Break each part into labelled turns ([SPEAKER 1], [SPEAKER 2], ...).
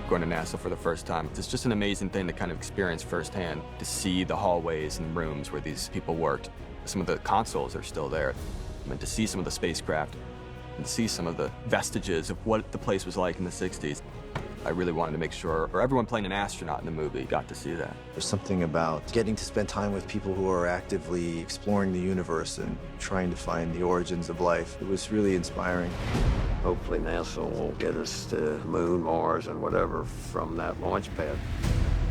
[SPEAKER 1] going to NASA for the first time. It's just an amazing thing to kind of experience firsthand, to see the hallways and rooms where these people worked. Some of the consoles are still there. And to see some of the spacecraft, and to see some of the vestiges of what the place was like in the 60s. I really wanted to make sure, or everyone playing an astronaut in the movie got to see that.
[SPEAKER 2] There's something about getting to spend time with people who are actively exploring the universe and trying to find the origins of life. It was really inspiring.
[SPEAKER 3] Hopefully NASA will get us to the moon, Mars, and whatever from that launch pad.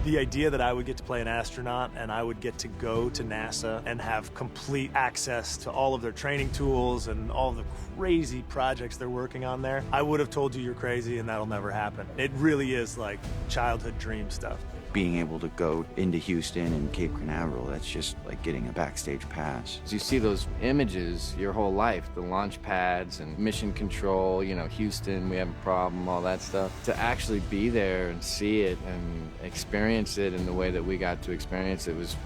[SPEAKER 4] The idea that I would get to play an astronaut and I would get to go to NASA and have complete access to all of their training tools and all the crazy projects they're working on there, I would have told you you're crazy and that'll never happen. It really is like childhood dream stuff.
[SPEAKER 5] Being able to go into Houston and Cape Canaveral, that's just like getting a backstage pass.
[SPEAKER 6] You see those images your whole life, the launch pads and mission control, you know, Houston, we have a problem, all that stuff. To actually be there and see it and experience it in the way that we got to experience it was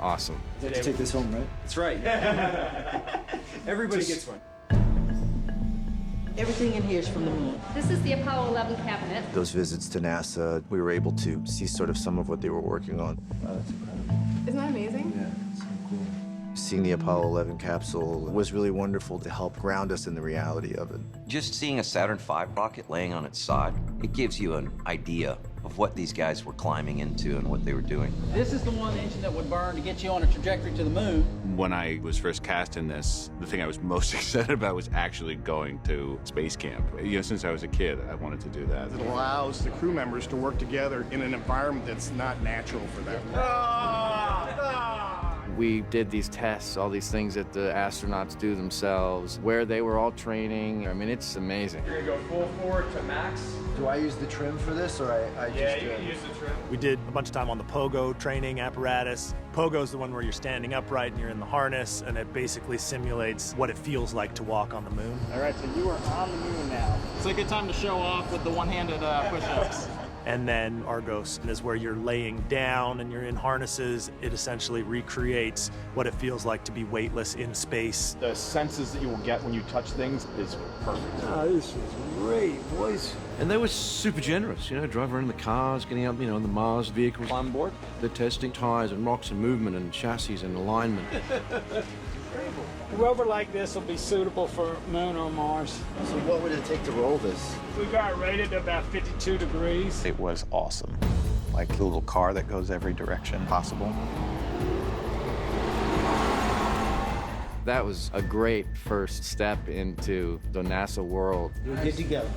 [SPEAKER 6] awesome.
[SPEAKER 7] Let's take this home, right?
[SPEAKER 8] That's right. Everybody gets one.
[SPEAKER 9] Everything in here is from the moon.
[SPEAKER 10] This is the Apollo 11 cabinet.
[SPEAKER 2] Those visits to NASA, we were able to see sort of some of what they were working on.
[SPEAKER 7] Oh, that's incredible.
[SPEAKER 10] Isn't that amazing?
[SPEAKER 7] Yeah, it's so cool.
[SPEAKER 2] Seeing the Apollo 11 capsule was really wonderful to help ground us in the reality of it.
[SPEAKER 11] Just seeing a Saturn V rocket laying on its side, it gives you an idea of what these guys were climbing into and what they were doing.
[SPEAKER 8] This is the one engine that would burn to get you on a trajectory to the moon.
[SPEAKER 12] When I was first cast in this, the thing I was most excited about was actually going to space camp. You know, since I was a kid, I wanted to do that.
[SPEAKER 13] It allows the crew members to work together in an environment that's not natural for them.
[SPEAKER 6] We did these tests, all these things that the astronauts do themselves, where they were all training. I mean, it's amazing.
[SPEAKER 8] You're gonna go full forward to max.
[SPEAKER 7] Do I use the trim for this, or I
[SPEAKER 8] Yeah,
[SPEAKER 7] just...
[SPEAKER 8] you can use the trim.
[SPEAKER 4] We did a bunch of time on the pogo training apparatus. Pogo is the one where you're standing upright and you're in the harness, and it basically simulates what it feels like to walk on the moon.
[SPEAKER 8] All right, so you are on the moon now. It's a good time to show off with the one-handed push-ups.
[SPEAKER 4] And then Argos is where you're laying down and you're in harnesses. It essentially recreates what it feels like to be weightless in space.
[SPEAKER 13] The senses that you will get when you touch things is perfect.
[SPEAKER 3] Oh, this is great, boys.
[SPEAKER 14] And they were super generous, you know, driving around in the cars, getting up, you know, in the Mars vehicles.
[SPEAKER 8] On board?
[SPEAKER 14] They're testing tires and rocks and movement and chassis and alignment.
[SPEAKER 8] A rover like this will be suitable for Moon or Mars.
[SPEAKER 7] So what would it take to roll this?
[SPEAKER 8] We got it rated about 52 degrees.
[SPEAKER 15] It was awesome. Like the little car that goes every direction possible.
[SPEAKER 6] That was a great first step into the NASA world.
[SPEAKER 7] We're good to go.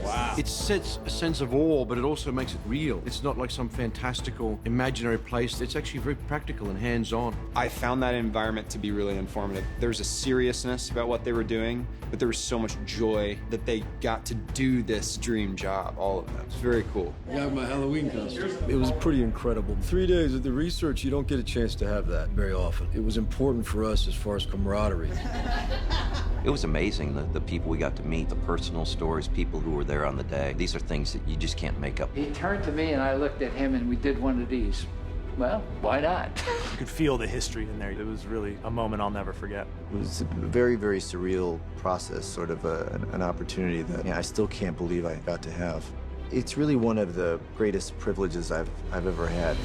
[SPEAKER 8] Wow.
[SPEAKER 14] It sets a sense of awe, but it also makes it real. It's not like some fantastical, imaginary place. It's actually very practical and hands-on.
[SPEAKER 15] I found that environment to be really informative. There was a seriousness about what they were doing, but there was so much joy that they got to do this dream job, all of them. It's very cool.
[SPEAKER 16] I got my Halloween costume. It was pretty incredible. 3 days of the research, you don't get a chance to have that very often. It was important for us as far as camaraderie.
[SPEAKER 11] It was amazing, the people we got to meet, the personal stories, people who were there on the day. These are things that you just can't make up.
[SPEAKER 8] He turned to me and I looked at him and we did one of these. Well, why not?
[SPEAKER 4] You could feel the history in there. It was really a moment I'll never forget.
[SPEAKER 2] It was a very, very surreal process, sort of an opportunity that I still can't believe I got to have. It's really one of the greatest privileges I've ever had.